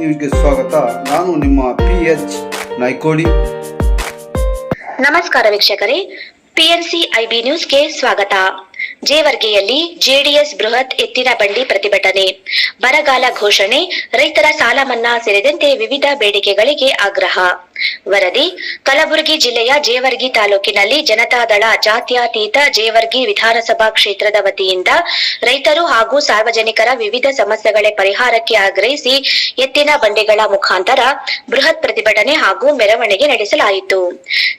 ನ್ಯೂಸ್ಗೆ ಸ್ವಾಗತ. ನಾನು ನಿಮ್ಮ PH ನಾಯ್ಕೋಡಿ. ನಮಸ್ಕಾರ ವೀಕ್ಷಕರೇ, PNC IB ನ್ಯೂಸ್ಗೆ ಸ್ವಾಗತ. ಜೇವರ್ಗಿಯಲ್ಲಿ ಜೆಡಿಎಸ್ ಬೃಹತ್ ಎತ್ತಿನ ಬಂಡಿ ಪ್ರತಿಭಟನೆ, ಬರಗಾಲ ಘೋಷಣೆ, ರೈತರ ಸಾಲ ಮನ್ನಾ ಸೇರಿದಂತೆ ವಿವಿಧ ಬೇಡಿಕೆಗಳಿಗೆ ಆಗ್ರಹ. ವರದಿ ಕಲಬುರಗಿ ಜಿಲ್ಲೆಯ ಜೇವರ್ಗಿ ತಾಲೂಕಿನಲ್ಲಿ ಜನತಾದಳ ಜಾತ್ಯತೀತ ಜೇವರ್ಗಿ ವಿಧಾನಸಭಾ ಕ್ಷೇತ್ರದ ವತಿಯಿಂದ ರೈತರು ಹಾಗೂ ಸಾರ್ವಜನಿಕರ ವಿವಿಧ ಸಮಸ್ಯೆಗಳ ಪರಿಹಾರಕ್ಕೆ ಆಗ್ರಹಿಸಿ ಎತ್ತಿನ ಬಂಡಿಗಳ ಮುಖಾಂತರ ಬೃಹತ್ ಪ್ರತಿಭಟನೆ ಹಾಗೂ ಮೆರವಣಿಗೆ ನಡೆಸಲಾಯಿತು.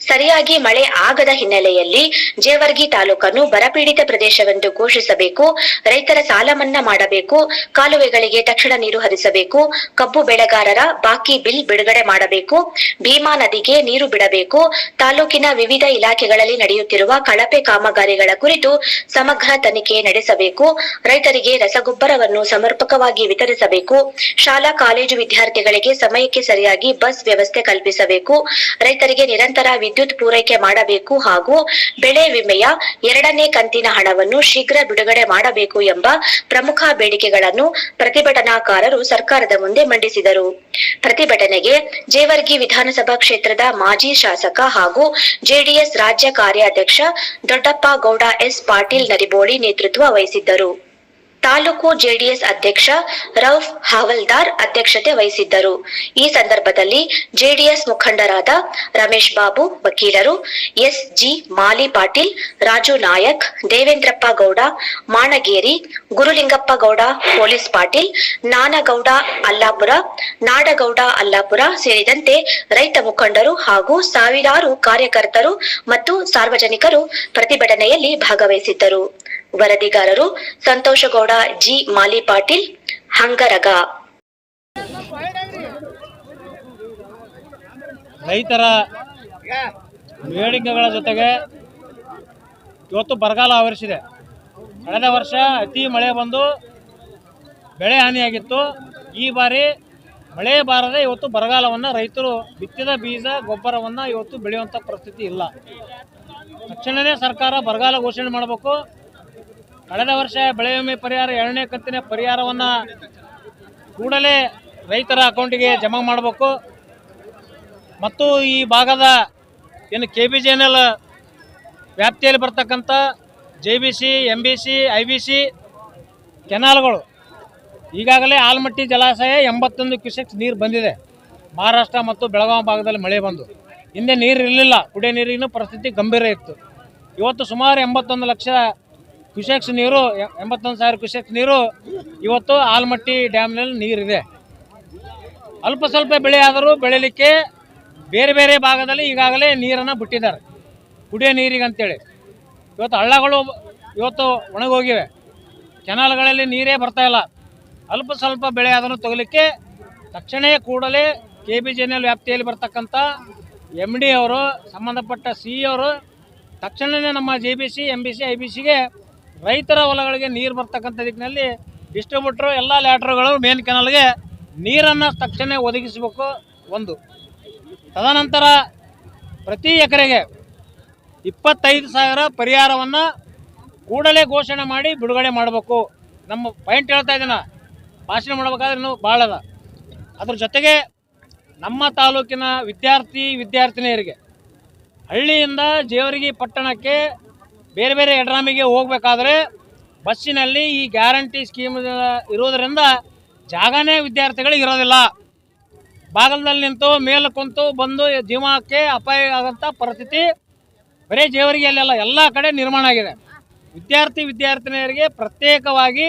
ಸರಿಯಾಗಿ ಮಳೆ ಆಗದ ಹಿನ್ನೆಲೆಯಲ್ಲಿ ಜೇವರ್ಗಿ ತಾಲೂಕನ್ನು ಬರಪೀಡಿತ ಪ್ರದೇಶವೆಂದು ಘೋಷಿಸಬೇಕು, ರೈತರ ಸಾಲ ಮನ್ನಾ ಮಾಡಬೇಕು, ಕಾಲುವೆಗಳಿಗೆ ತಕ್ಷಣ ನೀರು ಹರಿಸಬೇಕು, ಕಬ್ಬು ಬೆಳೆಗಾರರ ಬಾಕಿ ಬಿಲ್ ಬಿಡುಗಡೆ ಮಾಡಬೇಕು, ಭೀಮಾ ನದಿಗೆ ನೀರು ಬಿಡಬೇಕು, ತಾಲೂಕಿನ ವಿವಿಧ ಇಲಾಖೆಗಳಲ್ಲಿ ನಡೆಯುತ್ತಿರುವ ಕಳಪೆ ಕಾಮಗಾರಿಗಳ ಕುರಿತು ಸಮಗ್ರ ತನಿಖೆ ನಡೆಸಬೇಕು, ರೈತರಿಗೆ ರಸಗೊಬ್ಬರವನ್ನು ಸಮರ್ಪಕವಾಗಿ ವಿತರಿಸಬೇಕು, ಶಾಲಾ ಕಾಲೇಜು ವಿದ್ಯಾರ್ಥಿಗಳಿಗೆ ಸಮಯಕ್ಕೆ ಸರಿಯಾಗಿ ಬಸ್ ವ್ಯವಸ್ಥೆ ಕಲ್ಪಿಸಬೇಕು, ರೈತರಿಗೆ ನಿರಂತರ ವಿದ್ಯುತ್ ಪೂರೈಕೆ ಮಾಡಬೇಕು ಹಾಗೂ ಬೆಳೆ ವಿಮೆಯ 2ನೇ ಕಂತಿನ ಹಣವನ್ನು ಶೀಘ್ರ ಬಿಡುಗಡೆ ಮಾಡಬೇಕು ಎಂಬ ಪ್ರಮುಖ ಬೇಡಿಕೆಗಳನ್ನು ಪ್ರತಿಭಟನಾಕಾರರು ಸರ್ಕಾರದ ಮುಂದೆ ಮಂಡಿಸಿದರು. ಪ್ರತಿಭಟನೆಗೆ ಜೇವರ್ಗಿ ವಿಧಾನಸಭಾ ಕ್ಷೇತ್ರದ ಮಾಜಿ ಶಾಸಕ ಹಾಗೂ ಜೆಡಿಎಸ್ ರಾಜ್ಯ ಕಾರ್ಯಾಧ್ಯಕ್ಷ ದೊಡ್ಡಪ್ಪ ಗೌಡ ಎಸ್ ಪಾಟೀಲ್ ನರಿಬೋಳಿ ನೇತೃತ್ವ ವಹಿಸಿದ್ದರು. ತಾಲೂಕು ಜೆಡಿಎಸ್ ಅಧ್ಯಕ್ಷ ರೌಫ್ ಹಾವಲ್ದಾರ್ ಅಧ್ಯಕ್ಷತೆ ವಹಿಸಿದ್ದರು. ಈ ಸಂದರ್ಭದಲ್ಲಿ ಜೆಡಿಎಸ್ ಮುಖಂಡರಾದ ರಮೇಶ್ ಬಾಬು ವಕೀಲರು, SG ಮಾಲಿ ಪಾಟೀಲ್, ರಾಜು ನಾಯಕ್, ದೇವೇಂದ್ರಪ್ಪ ಗೌಡ ಮಾಣಗೇರಿ, ಗುರುಲಿಂಗಪ್ಪ ಗೌಡ ಪೊಲೀಸ್ ಪಾಟೀಲ್, ನಾನಗೌಡ ಅಲ್ಲಾಪುರ, ನಾಡಗೌಡ ಅಲ್ಲಾಪುರ ಸೇರಿದಂತೆ ರೈತ ಮುಖಂಡರು ಹಾಗೂ ಸಾವಿರಾರು ಕಾರ್ಯಕರ್ತರು ಮತ್ತು ಸಾರ್ವಜನಿಕರು ಪ್ರತಿಭಟನೆಯಲ್ಲಿ ಭಾಗವಹಿಸಿದ್ದರು. ವರದಿಗಾರರು ಸಂತೋಷಗೌಡ G ಮಾಲಿ ಪಾಟೀಲ್, ಹಂಗರಗ. ರೈತರ ಬೇಡಿಕೆಗಳ ಜೊತೆಗೆ ಇವತ್ತು ಬರಗಾಲ ಆವರಿಸಿದೆ. ಕಳೆದ ವರ್ಷ ಅತಿ ಮಳೆ ಬಂದು ಬೆಳೆ ಹಾನಿಯಾಗಿತ್ತು. ಈ ಬಾರಿ ಮಳೆ ಬಾರದೆ ಇವತ್ತು ಬರಗಾಲವನ್ನು ರೈತರು ಬಿತ್ತಿದ ಬೀಜ ಗೊಬ್ಬರವನ್ನು ಇವತ್ತು ಬೆಳೆಯುವಂಥ ಪರಿಸ್ಥಿತಿ ಇಲ್ಲ. ತಕ್ಷಣವೇ ಸರ್ಕಾರ ಬರಗಾಲ ಘೋಷಣೆ ಮಾಡಬೇಕು. ಕಳೆದ ವರ್ಷ ಬೆಳೆ ವಿಮೆ ಪರಿಹಾರ 2ನೇ ಕಂತಿನ ಪರಿಹಾರವನ್ನು ಕೂಡಲೇ ರೈತರ ಅಕೌಂಟಿಗೆ ಜಮಾ ಮಾಡಬೇಕು ಮತ್ತು ಈ ಭಾಗದ ಏನು KBJNL ವ್ಯಾಪ್ತಿಯಲ್ಲಿ ಬರ್ತಕ್ಕಂಥ JBC, MBC, IBC ಕೆನಾಲ್ಗಳು ಈಗಾಗಲೇ ಆಲಮಟ್ಟಿ ಜಲಾಶಯ 81 ಕ್ಯೂಸೆಕ್ಸ್ ನೀರು ಬಂದಿದೆ. ಮಹಾರಾಷ್ಟ್ರ ಮತ್ತು ಬೆಳಗಾವಿ ಭಾಗದಲ್ಲಿ ಮಳೆ ಬಂದು ಹಿಂದೆ ನೀರು ಇರಲಿಲ್ಲ, ಕುಡಿಯೋ ನೀರಿನ ಪರಿಸ್ಥಿತಿ ಗಂಭೀರ ಇತ್ತು. ಇವತ್ತು ಸುಮಾರು 81 ಲಕ್ಷ ಕ್ಯೂಸೆಕ್ಸ್ ನೀರು, 81,000 ಕ್ಯೂಸೆಕ್ಸ್ ನೀರು ಇವತ್ತು ಆಲಮಟ್ಟಿ ಡ್ಯಾಮ್ನಲ್ಲಿ ನೀರಿದೆ. ಅಲ್ಪ ಸ್ವಲ್ಪ ಬೆಳೆ ಆದರೂ ಬೆಳೀಲಿಕ್ಕೆ ಬೇರೆ ಬೇರೆ ಭಾಗದಲ್ಲಿ ಈಗಾಗಲೇ ನೀರನ್ನು ಬಿಟ್ಟಿದ್ದಾರೆ ಕುಡಿಯೋ ನೀರಿಗೆ ಅಂತೇಳಿ. ಇವತ್ತು ಹಳ್ಳಗಳು ಇವತ್ತು ಒಣಗೋಗಿವೆ, ಕೆನಾಲ್ಗಳಲ್ಲಿ ನೀರೇ ಬರ್ತಾ ಇಲ್ಲ. ಅಲ್ಪ ಸ್ವಲ್ಪ ಬೆಳೆ ಆದರೂ ತಗೊಳ್ಳಿಕ್ಕೆ ತಕ್ಷಣ ಕೂಡಲೇ KBJNL ವ್ಯಾಪ್ತಿಯಲ್ಲಿ ಬರ್ತಕ್ಕಂಥ MD ಅವರು, ಸಂಬಂಧಪಟ್ಟ CE ಅವರು ತಕ್ಷಣವೇ ನಮ್ಮ JBC, MBC, IBCಗೆ ರೈತರ ಹೊಲಗಳಿಗೆ ನೀರು ಬರ್ತಕ್ಕಂಥ ದಿಕ್ಕಿನಲ್ಲಿ ಡಿಸ್ಟ್ರಿಬ್ಯೂಟ್ರು ಎಲ್ಲ ಲ್ಯಾಟ್ರುಗಳು ಮೇನ್ ಕೆನಾಲ್ಗೆ ನೀರನ್ನು ತಕ್ಷಣ ಒದಗಿಸಬೇಕು. ಒಂದು ತದನಂತರ ಪ್ರತಿ ಎಕರೆಗೆ 25,000 ಪರಿಹಾರವನ್ನು ಕೂಡಲೇ ಘೋಷಣೆ ಮಾಡಿ ಬಿಡುಗಡೆ ಮಾಡಬೇಕು. ನಮ್ಮ ಪಾಯಿಂಟ್ ಹೇಳ್ತಾ ಇದ್ದೀನ, ಭಾಷಣ ಮಾಡಬೇಕಾದ್ರೆ ಇನ್ನೂ ಭಾಳ ಅದ. ಅದ್ರ ಜೊತೆಗೆ ನಮ್ಮ ತಾಲೂಕಿನ ವಿದ್ಯಾರ್ಥಿನಿಯರಿಗೆ ಹಳ್ಳಿಯಿಂದ ಜೇವರ್ಗಿ ಪಟ್ಟಣಕ್ಕೆ ಬೇರೆ ಬೇರೆ ಎಡ್ರಾಮಿಗೆ ಹೋಗಬೇಕಾದ್ರೆ ಬಸ್ಸಿನಲ್ಲಿ ಈ ಗ್ಯಾರಂಟಿ ಸ್ಕೀಮ್ ಇರೋದರಿಂದ ಜಾಗನೇ ವಿದ್ಯಾರ್ಥಿಗಳಿಗೆ ಇರೋದಿಲ್ಲ. ಬಾಗಲದಲ್ಲಿ ನಿಂತು ಮೇಲೆ ಕುಂತು ಬಂದು ಜೀವಕ್ಕೆ ಅಪಾಯ ಆಗೋಂಥ ಪರಿಸ್ಥಿತಿ ಬರೀ ಜೇವರ್ಗಿಯಲ್ಲೆಲ್ಲ ಎಲ್ಲ ಕಡೆ ನಿರ್ಮಾಣ ಆಗಿದೆ. ವಿದ್ಯಾರ್ಥಿನಿಯರಿಗೆ ಪ್ರತ್ಯೇಕವಾಗಿ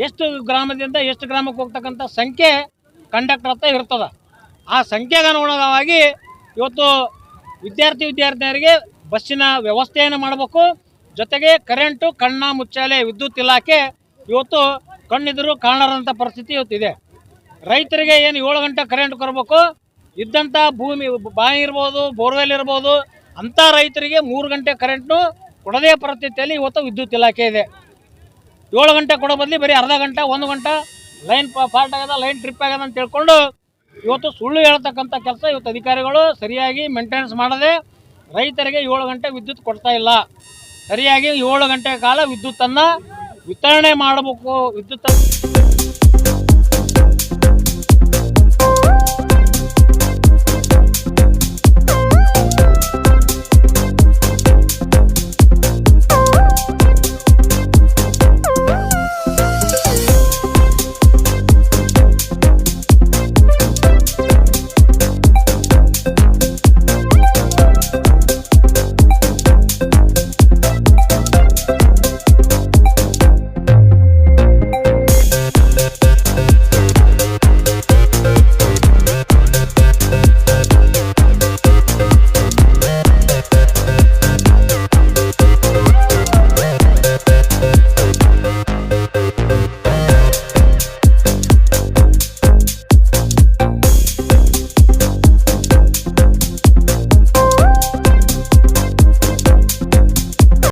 ಎಷ್ಟು ಗ್ರಾಮದಿಂದ ಎಷ್ಟು ಗ್ರಾಮಕ್ಕೆ ಹೋಗ್ತಕ್ಕಂಥ ಸಂಖ್ಯೆ ಕಂಡಕ್ಟರ್ ಹತ್ರ ಇರ್ತದೆ. ಆ ಸಂಖ್ಯೆಗೆ ಅನುಗುಣವಾಗಿ ಇವತ್ತು ವಿದ್ಯಾರ್ಥಿನಿಯರಿಗೆ ಬಸ್ಸಿನ ವ್ಯವಸ್ಥೆಯನ್ನು ಮಾಡಬೇಕು. ಜೊತೆಗೆ ಕರೆಂಟು ಕಣ್ಣ ಮುಚ್ಚಾಲೆ ವಿದ್ಯುತ್ ಇಲಾಖೆ ಇವತ್ತು ಕಣ್ಣಿದ್ರು ಕಾಣರಂಥ ಪರಿಸ್ಥಿತಿ ಇವತ್ತಿದೆ. ರೈತರಿಗೆ ಏನು 7 ಗಂಟೆ ಕರೆಂಟ್ ಕೊಡಬೇಕು, ಇದ್ದಂಥ ಭೂಮಿ ಬಾವಿ ಇರ್ಬೋದು, ಬೋರ್ವೆಲ್ ಇರ್ಬೋದು, ಅಂಥ ರೈತರಿಗೆ 3 ಗಂಟೆ ಕರೆಂಟ್ನು ಕೊಡದೇ ಪರಿಸ್ಥಿತಿಯಲ್ಲಿ ಇವತ್ತು ವಿದ್ಯುತ್ ಇಲಾಖೆ ಇದೆ. 7 ಗಂಟೆ ಕೊಡೋ ಬದಲಿ ಬರೀ ಅರ್ಧ ಗಂಟೆ 1 ಗಂಟೆ ಲೈನ್ ಫಾಲ್ಟ್ ಆಗ್ಯದ, ಲೈನ್ ಟ್ರಿಪ್ ಆಗ್ಯದ ಅಂತ ತಿಳ್ಕೊಂಡು ಇವತ್ತು ಸುಳ್ಳು ಹೇಳ್ತಕ್ಕಂಥ ಕೆಲಸ ಇವತ್ತು ಅಧಿಕಾರಿಗಳು ಸರಿಯಾಗಿ ಮೇಂಟೆನೆನ್ಸ್ ಮಾಡದೆ ರೈತರಿಗೆ 7 ಗಂಟೆ ವಿದ್ಯುತ್ ಕೊಡ್ತಾ ಇಲ್ಲ. ಸರಿಯಾಗಿ 7 ಗಂಟೆ ಕಾಲ ವಿದ್ಯುತ್ತನ್ನು ವಿತರಣೆ ಮಾಡಬೇಕು. ವಿದ್ಯುತ್